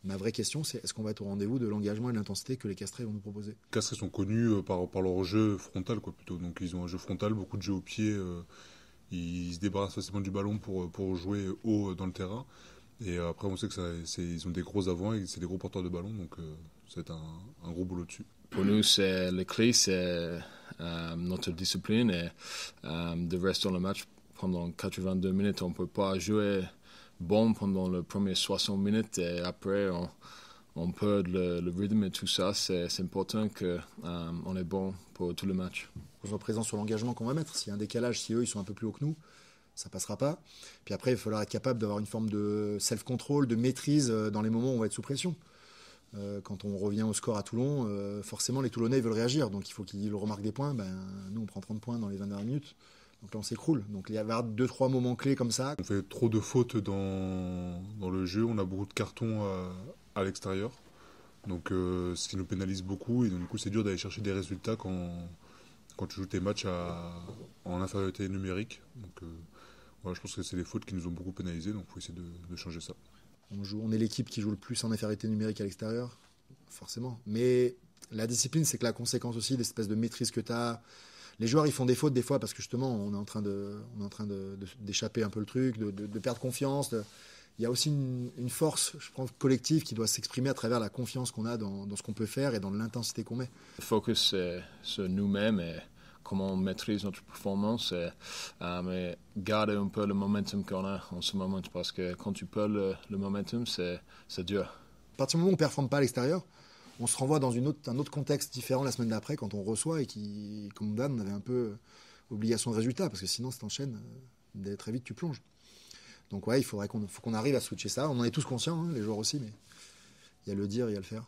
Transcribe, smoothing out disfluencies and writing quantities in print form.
Ma vraie question, c'est est-ce qu'on va être au rendez-vous de l'engagement et de l'intensité que les Castrés vont nous proposer? Les Castrés sont connus par leur jeu frontal, quoi, plutôt. Donc ils ont un jeu frontal, beaucoup de jeux au pied. Ils se débarrassent facilement du ballon pour jouer haut dans le terrain. Et après, on sait ils ont des gros avants et c'est des gros porteurs de ballon. Donc ça va être un gros boulot dessus. Pour nous, c'est le clé, c'est notre discipline et de rester dans le match pendant 82 minutes. On ne peut pas jouer bon pendant les premières 60 minutes et après on perd le rythme et tout ça. C'est important qu'on est bon pour tout le match. On soit présent sur l'engagement qu'on va mettre. S'il y a un décalage, si eux ils sont un peu plus hauts que nous, ça passera pas. Puis après, il va falloir être capable d'avoir une forme de self-control, de maîtrise dans les moments où on va être sous pression. Quand on revient au score à Toulon, forcément les Toulonnais ils veulent réagir, donc il faut qu'ils remarquent des points. Nous on prend 30 points dans les 20 dernières minutes, donc là on s'écroule. Donc il y a 2-3 moments clés comme ça. On fait trop de fautes dans le jeu, on a beaucoup de cartons à l'extérieur, donc ce qui nous pénalise beaucoup, et donc, du coup c'est dur d'aller chercher des résultats quand tu joues tes matchs en infériorité numérique. Donc voilà, je pense que c'est les fautes qui nous ont beaucoup pénalisés, donc il faut essayer de changer ça. On est l'équipe qui joue le plus en infériorité numérique à l'extérieur, forcément. Mais la discipline, c'est que la conséquence aussi, l'espèce de maîtrise que tu as. Les joueurs, ils font des fautes des fois parce que justement, on est en train d'échapper un peu le truc, de perdre confiance. Il y a aussi une force, je pense, collective qui doit s'exprimer à travers la confiance qu'on a dans ce qu'on peut faire et dans l'intensité qu'on met. Le focus, c'est sur nous-mêmes et comment on maîtrise notre performance et garder un peu le momentum qu'on a en ce moment, parce que quand tu perds le momentum, c'est dur. À partir du moment où on ne performe pas à l'extérieur, on se renvoie dans un autre contexte différent la semaine d'après quand on reçoit et qui, comme Dan, on avait un peu obligation de résultat, parce que sinon, si t'enchaînes, très vite, tu plonges. Donc ouais, faut qu'on arrive à switcher ça. On en est tous conscients, hein, les joueurs aussi, mais il y a le dire, il y a le faire.